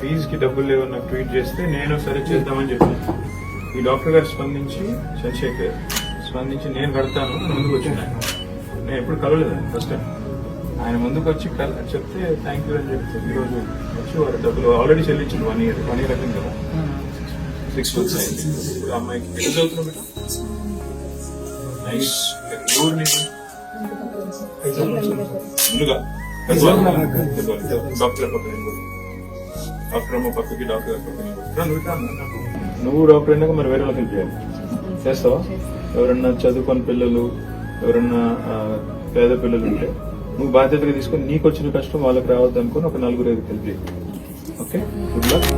ఫీజుకి డబ్బులు లేవని నాకు ట్వీట్ చేస్తే నేను సరే చేద్దామని చెప్పాను. ఈ డాక్టర్ గారు స్పందించి, చంద్రశేఖర్ స్పందించి నేను కడతాను అని ముందుకు వచ్చిన ఆయన. నేను ఎప్పుడు కలవలేదండి, ఫస్ట్ టైం ఆయన ముందుకు వచ్చి చెప్తే థ్యాంక్ యూ అని చెప్తే ఈరోజు వచ్చి వారు డబ్బులు ఆల్రెడీ చెల్లించారు. 1 year అవుతుంది కదా, 6 months అయింది. ఇప్పుడు అమ్మాయికి ఎక్కడ చదువుతున్నావు బేటా? ఊరు నీకు ముందుగా డాక్టర్ పక్కన, డాక్టర్ అమ్మ పక్కకి, డాక్టర్ పక్కన. నువ్వు డాక్టర్ అయినాక మరి వేరే వాళ్ళకి హెల్ప్ చేయాలి, చేస్తావా? ఎవరన్నా చదువుకొని పిల్లలు, ఎవరన్నా పేద పిల్లలు ఉంటే నువ్వు బాధ్యతగా తీసుకొని నీకు వచ్చిన కష్టం వాళ్ళకి రావద్దు అనుకుని ఒక 4-5 హెల్ప్ చేయాలి. Okay, good luck.